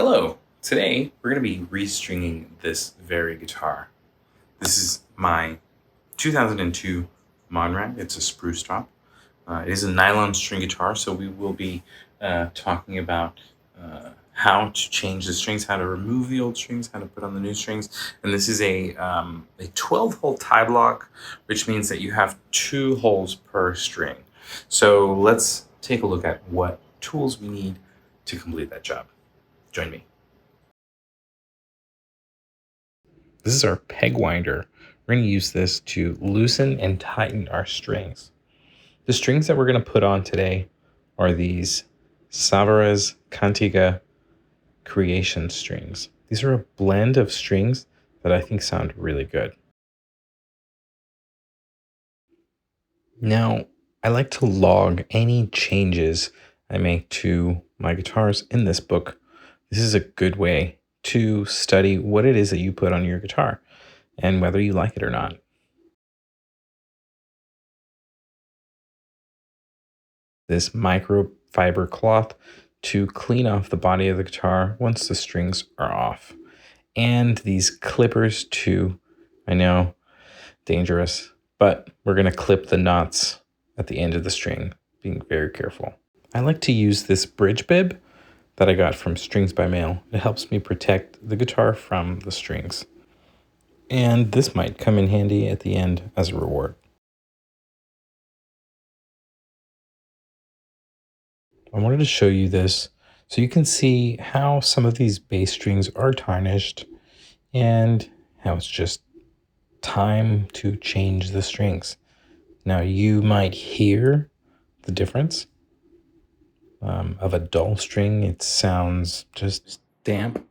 Hello! Today we're going to be restringing this very guitar. This is my 2002 Monrad. It's a spruce top. It is a nylon string guitar, so we will be talking about how to change the strings, how to remove the old strings, how to put on the new strings. And this is a 12-hole tie block, which means that you have 2 holes per string. So let's take a look at what tools we need to complete that job. Join me. This is our peg winder. We're going to use this to loosen and tighten our strings. The strings that we're going to put on today are these Savarez Cantiga Creation strings. These are a blend of strings that I think sound really good. Now, I like to log any changes I make to my guitars in this book. This is a good way to study what it is that you put on your guitar and whether you like it or not. This microfiber cloth to clean off the body of the guitar once the strings are off. And these clippers too. I know, dangerous, but we're going to clip the knots at the end of the string, being very careful. I like to use this bridge bib that I got from Strings by Mail. It helps me protect the guitar from the strings. And this might come in handy at the end as a reward. I wanted to show you this so you can see how some of these bass strings are tarnished and how it's just time to change the strings. Now you might hear the difference of a dull string. It sounds just damp.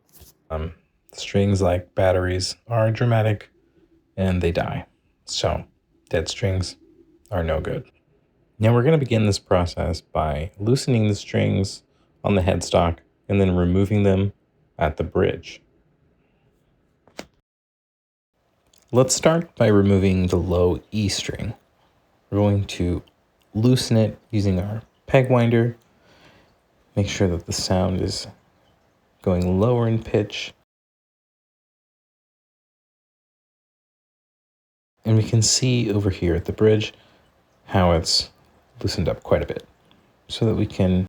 Strings like batteries are dramatic and they die. So dead strings are no good. Now we're going to begin this process by loosening the strings on the headstock and then removing them at the bridge. Let's start by removing the low E string. We're going to loosen it using our peg winder. Make sure that the sound is going lower in pitch. And we can see over here at the bridge how it's loosened up quite a bit, so that we can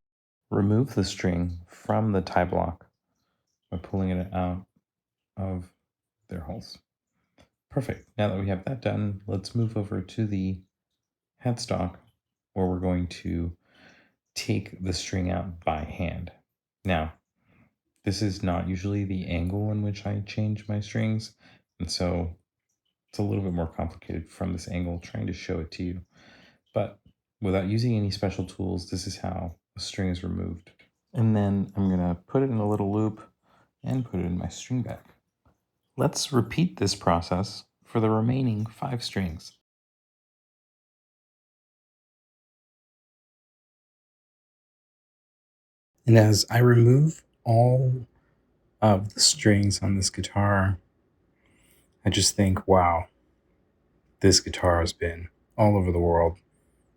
remove the string from the tie block by pulling it out of their holes. Perfect. Now that we have that done, let's move over to the headstock where we're going to take the string out by hand. Now, this is not usually the angle in which I change my strings, and so it's a little bit more complicated from this angle trying to show it to you. But without using any special tools, this is how a string is removed. And then I'm going to put it in a little loop and put it in my string bag. Let's repeat this process for the remaining 5 strings. And as I remove all of the strings on this guitar, I just think, wow, this guitar has been all over the world.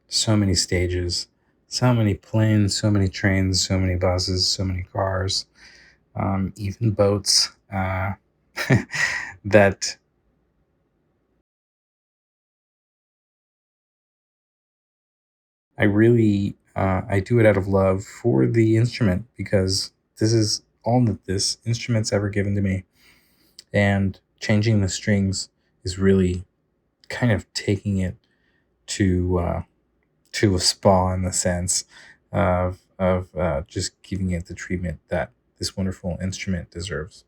So many stages, so many planes, so many trains, so many buses, so many cars, even boats that I do it out of love for the instrument, because this is all that this instrument's ever given to me. And changing the strings is really kind of taking it to a spa, in the sense of just giving it the treatment that this wonderful instrument deserves.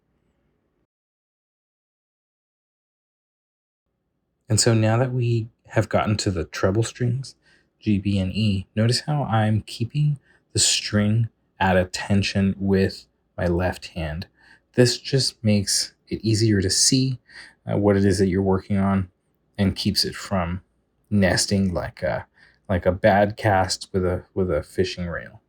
And so now that we have gotten to the treble strings, G, B, and E, notice how I'm keeping the string at attention with my left hand. This just makes it easier to see what it is that you're working on, and keeps it from nesting like a bad cast with a fishing reel.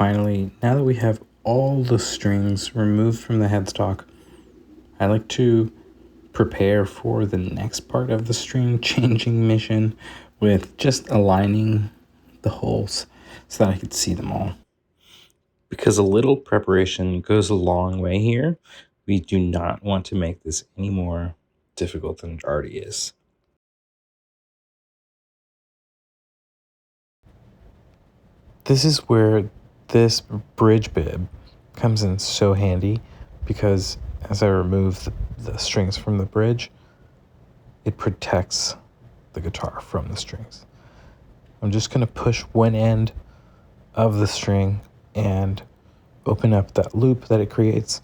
Finally, now that we have all the strings removed from the headstock, I like to prepare for the next part of the string changing mission with just aligning the holes so that I could see them all. Because a little preparation goes a long way here, we do not want to make this any more difficult than it already is. This is where this bridge bib comes in so handy, because as I remove the strings from the bridge, it protects the guitar from the strings. I'm just going to push one end of the string and open up that loop that it creates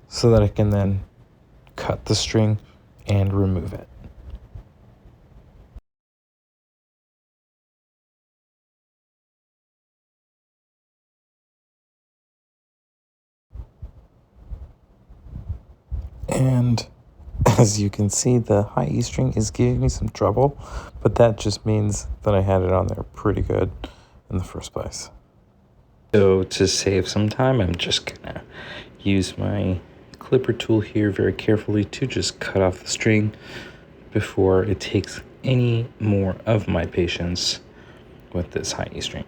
so that I can then cut the string and remove it. And as you can see, the high E string is giving me some trouble, but that just means that I had it on there pretty good in the first place. So to save some time, I'm just gonna use my clipper tool here very carefully to just cut off the string before it takes any more of my patience with this high E string.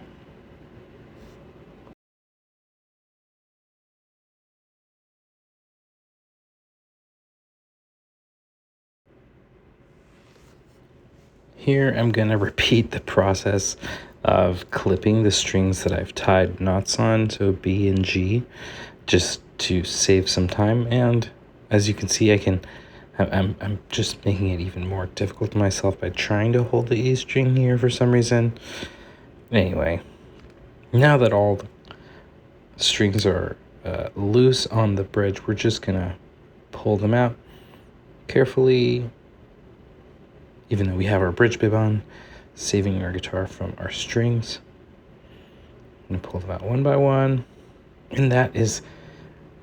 Here I'm gonna repeat the process of clipping the strings that I've tied knots on, so B and G, just to save some time. And as you can see, I'm just making it even more difficult to myself by trying to hold the E string here for some reason. Anyway, now that all the strings are loose on the bridge, we're just gonna pull them out carefully, even though we have our bridge bib on, saving our guitar from our strings. I'm gonna pull them out one by one, and that is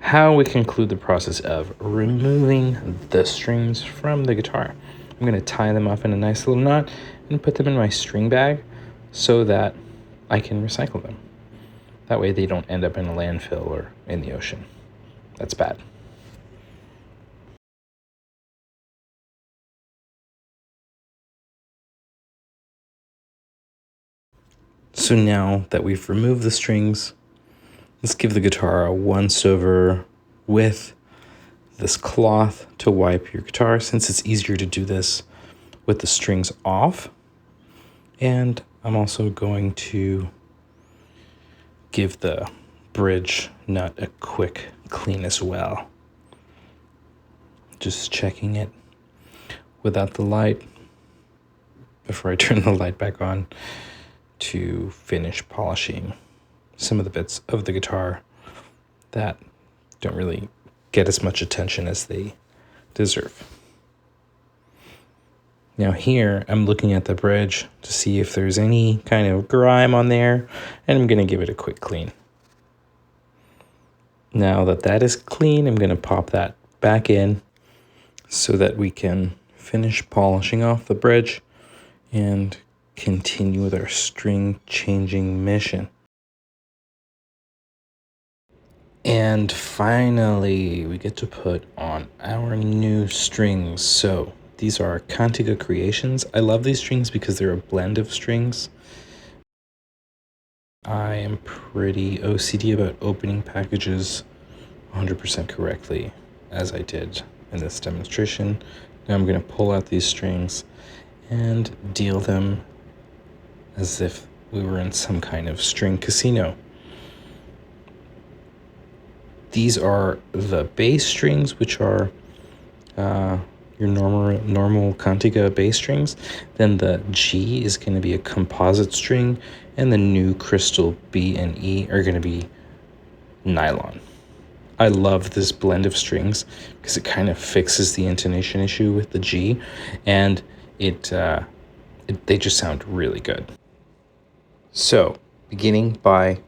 how we conclude the process of removing the strings from the guitar. I'm gonna tie them up in a nice little knot and put them in my string bag so that I can recycle them. That way they don't end up in a landfill or in the ocean. That's bad. So now that we've removed the strings, let's give the guitar a once-over with this cloth to wipe your guitar, since it's easier to do this with the strings off. And I'm also going to give the bridge nut a quick clean as well. Just checking it without the light before I turn the light back on to finish polishing some of the bits of the guitar that don't really get as much attention as they deserve. Now here, I'm looking at the bridge to see if there's any kind of grime on there, and I'm going to give it a quick clean. Now that that is clean, I'm going to pop that back in so that we can finish polishing off the bridge and continue with our string changing mission. And finally, we get to put on our new strings. So these are Cantiga Creations. I love these strings because they're a blend of strings. I am pretty OCD about opening packages 100% correctly, as I did in this demonstration. Now I'm going to pull out these strings and deal them as if we were in some kind of string casino. These are the bass strings, which are your normal Cantiga bass strings. Then the G is going to be a composite string, and the new crystal B and E are going to be nylon. I love this blend of strings because it kind of fixes the intonation issue with the G, and they just sound really good. So, beginning by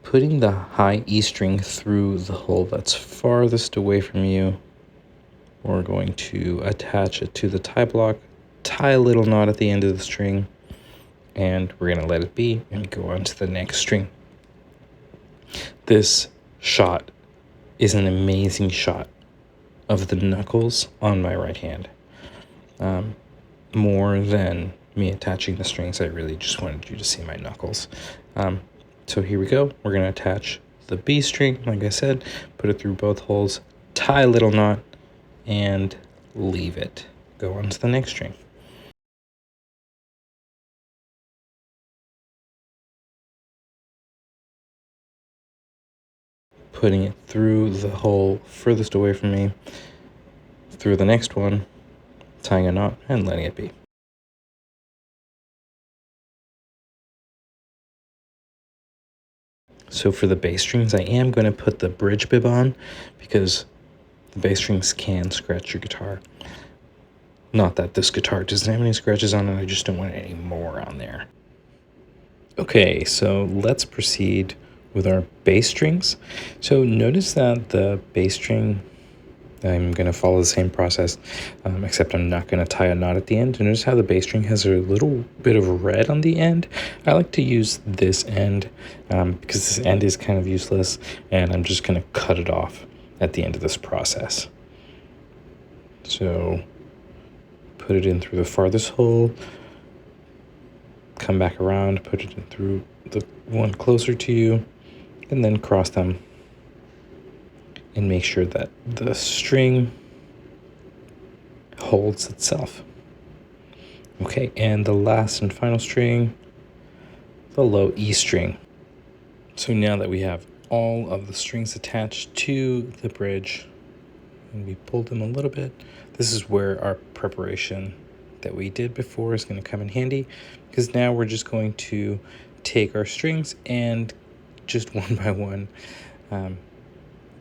putting the high E string through the hole that's farthest away from you, we're going to attach it to the tie block, tie a little knot at the end of the string, and we're going to let it be and go on to the next string. This shot is an amazing shot of the knuckles on my right hand. More than me attaching the strings, I really just wanted you to see my knuckles. So here we go. We're going to attach the B string, like I said, put it through both holes, tie a little knot, and leave it. Go on to the next string. Putting it through the hole furthest away from me, through the next one, tying a knot, and letting it be. So for the bass strings, I am going to put the bridge bib on because the bass strings can scratch your guitar. Not that this guitar doesn't have any scratches on it, I just don't want any more on there. Okay, so let's proceed with our bass strings. So notice that the bass string, I'm going to follow the same process, except I'm not going to tie a knot at the end. Notice how the bass string has a little bit of red on the end. I like to use this end because this end is kind of useless, and I'm just going to cut it off at the end of this process. So put it in through the farthest hole, come back around, put it in through the one closer to you, and then cross them and make sure that the string holds itself. Okay, and the last and final string, the low E string. So now that we have all of the strings attached to the bridge and we pulled them a little bit, this is where our preparation that we did before is going to come in handy, because now we're just going to take our strings and just one by one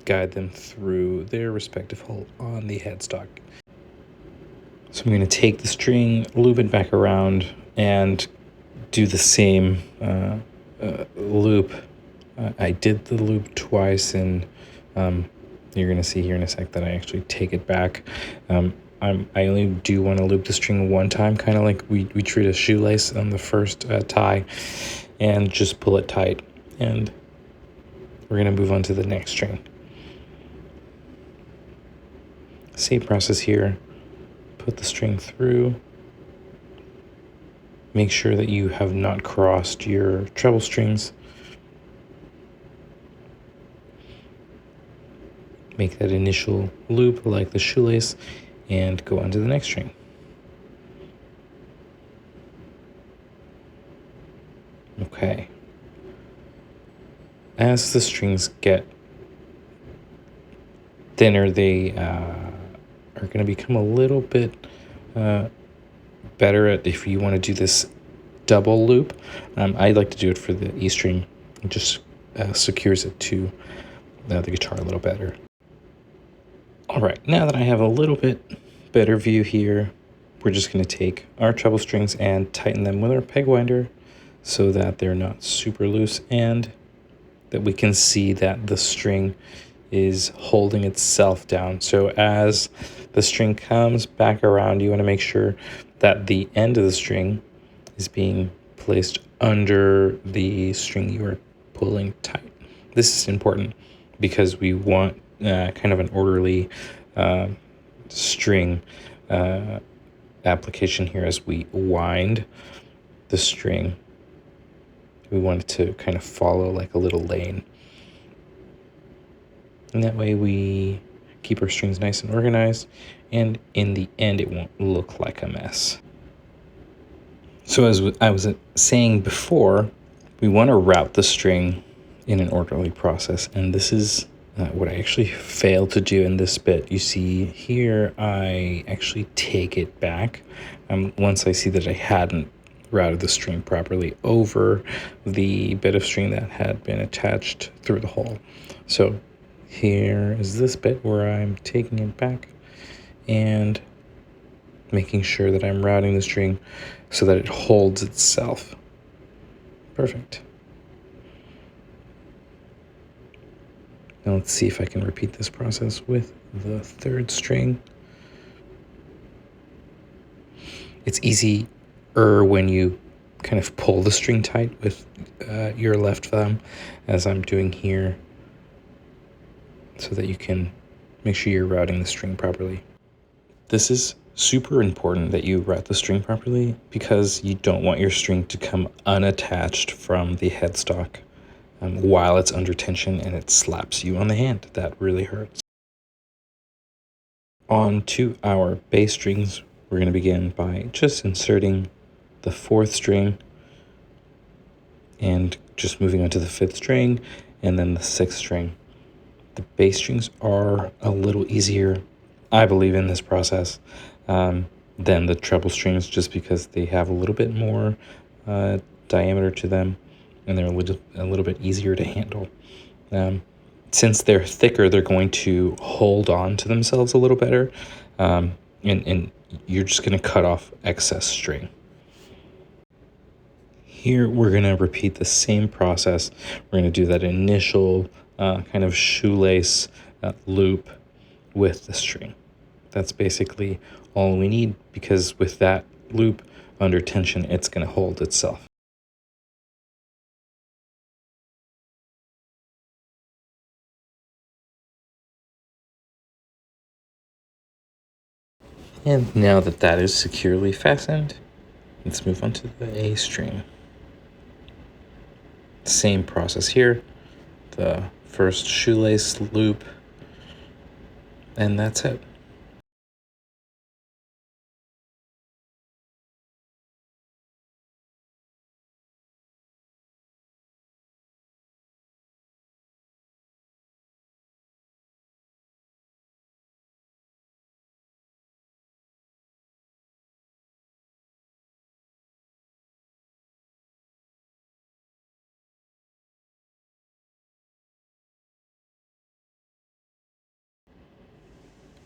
guide them through their respective hole on the headstock. So I'm going to take the string, loop it back around, and do the same loop. I did the loop twice, and you're going to see here in a sec that I actually take it back. I only do want to loop the string one time, kind of like we treat a shoelace on the first tie, and just pull it tight. And we're going to move on to the next string. Same process here. Put the string through. Make sure that you have not crossed your treble strings. Make that initial loop like the shoelace and go on to the next string. Okay. As the strings get thinner, they are going to become a little bit better at if you want to do this double loop. I like to do it for the E string. It just secures it to the guitar a little better. All right, now that I have a little bit better view here, we're just going to take our treble strings and tighten them with our peg winder so that they're not super loose and that we can see that the string is holding itself down. So as the string comes back around, you want to make sure that the end of the string is being placed under the string you are pulling tight. This is important because we want kind of an orderly string application here. As we wind the string, we want it to kind of follow like a little lane. And that way we keep our strings nice and organized, and in the end it won't look like a mess. So as I was saying before, we want to route the string in an orderly process, and this is what I actually failed to do in this bit. You see here, I actually take it back once I see that I hadn't routed the string properly over the bit of string that had been attached through the hole. So here is this bit where I'm taking it back and making sure that I'm routing the string so that it holds itself. Perfect. Now let's see if I can repeat this process with the third string. It's easier when you kind of pull the string tight with your left thumb, as I'm doing here so that you can make sure you're routing the string properly. This is super important that you route the string properly because you don't want your string to come unattached from the headstock while it's under tension and it slaps you on the hand. That really hurts. On to our bass strings, we're going to begin by just inserting the 4th string and just moving on to the 5th string and then the 6th string. The bass strings are a little easier, I believe, in this process than the treble strings, just because they have a little bit more diameter to them and they're a little bit easier to handle. Since they're thicker, they're going to hold on to themselves a little better, and you're just going to cut off excess string. Here, we're going to repeat the same process. We're going to do that initial kind of shoelace loop with the string. That's basically all we need, because with that loop under tension, it's going to hold itself. And now that that is securely fastened, let's move on to the A string. Same process here. The first shoelace loop, and that's it.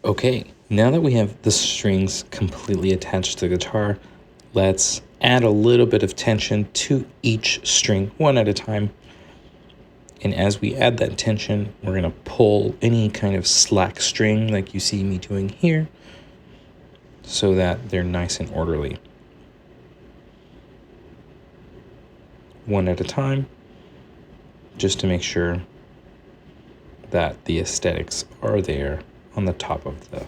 Okay, now that we have the strings completely attached to the guitar, let's add a little bit of tension to each string one at a time. And as we add that tension, we're going to pull any kind of slack string like you see me doing here, so that they're nice and orderly. One at a time, just to make sure that the aesthetics are there on the top of the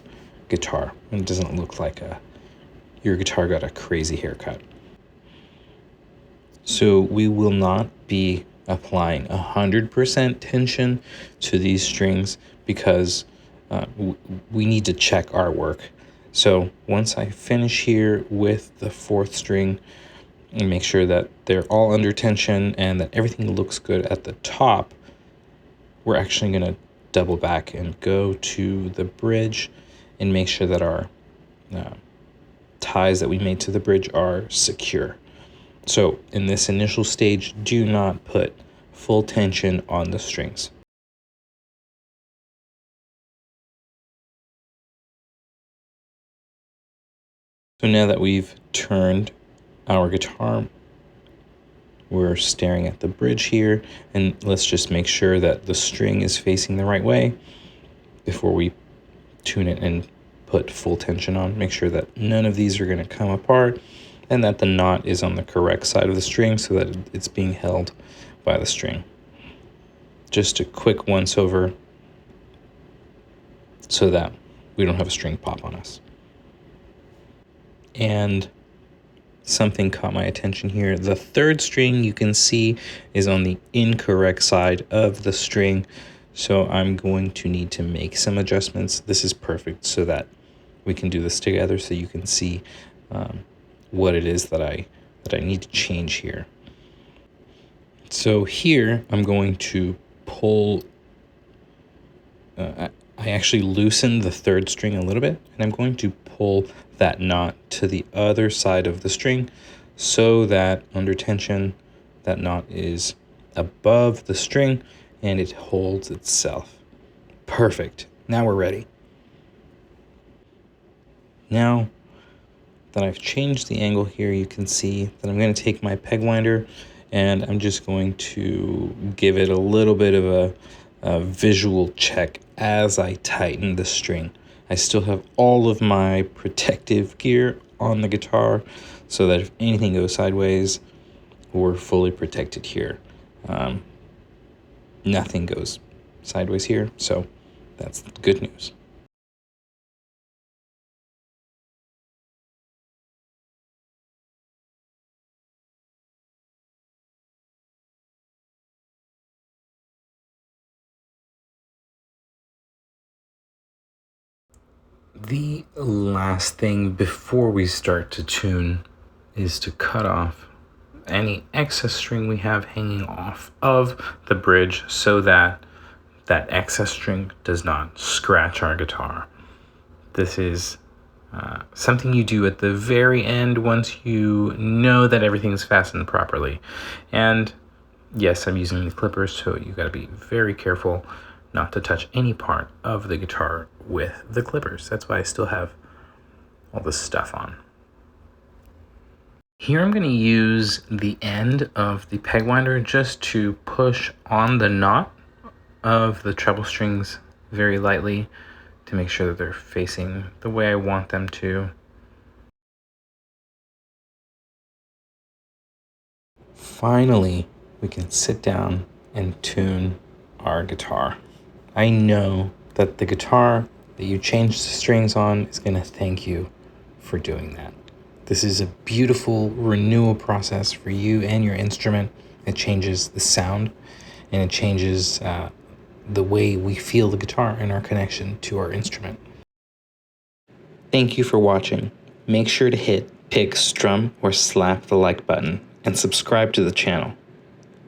guitar and it doesn't look like your guitar got a crazy haircut. So we will not be applying 100% tension to these strings because we need to check our work. So once I finish here with the 4th string and make sure that they're all under tension and that everything looks good at the top, we're actually going to double back and go to the bridge and make sure that our ties that we made to the bridge are secure. So in this initial stage, do not put full tension on the strings. So now that we've turned our guitar, we're staring at the bridge here, and let's just make sure that the string is facing the right way before we tune it and put full tension on. Make sure that none of these are going to come apart and that the knot is on the correct side of the string so that it's being held by the string. Just a quick once over so that we don't have a string pop on us. And something caught my attention here. The 3rd string, you can see, is on the incorrect side of the string. So I'm going to need to make some adjustments. This is perfect so that we can do this together so you can see what it is that I need to change here. So here I'm going to pull, I actually loosened the 3rd string a little bit, and I'm going to pull that knot to the other side of the string so that under tension, that knot is above the string and it holds itself. Perfect. Now we're ready. Now that I've changed the angle here, you can see that I'm going to take my peg winder and I'm just going to give it a little bit of a visual check as I tighten the string. I still have all of my protective gear on the guitar so that if anything goes sideways, we're fully protected here. Nothing goes sideways here, so That's good news. The last thing before we start to tune is to cut off any excess string we have hanging off of the bridge so that that excess string does not scratch our guitar. This is something you do at the very end once you know that everything's fastened properly. And yes, I'm using these clippers, so you got to be very careful not to touch any part of the guitar with the clippers. That's why I still have all this stuff on. Here I'm going to use the end of the peg winder just to push on the knot of the treble strings very lightly to make sure that they're facing the way I want them to. Finally, we can sit down and tune our guitar. I know that the guitar that you change the strings on is going to thank you for doing that. This is a beautiful renewal process for you and your instrument. It changes the sound and it changes the way we feel the guitar and our connection to our instrument. Thank you for watching. Make sure to hit pick, strum, or slap the like button and subscribe to the channel.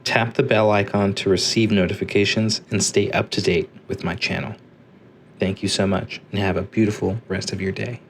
Tap the bell icon to receive notifications and stay up to date with my channel. Thank you so much and have a beautiful rest of your day.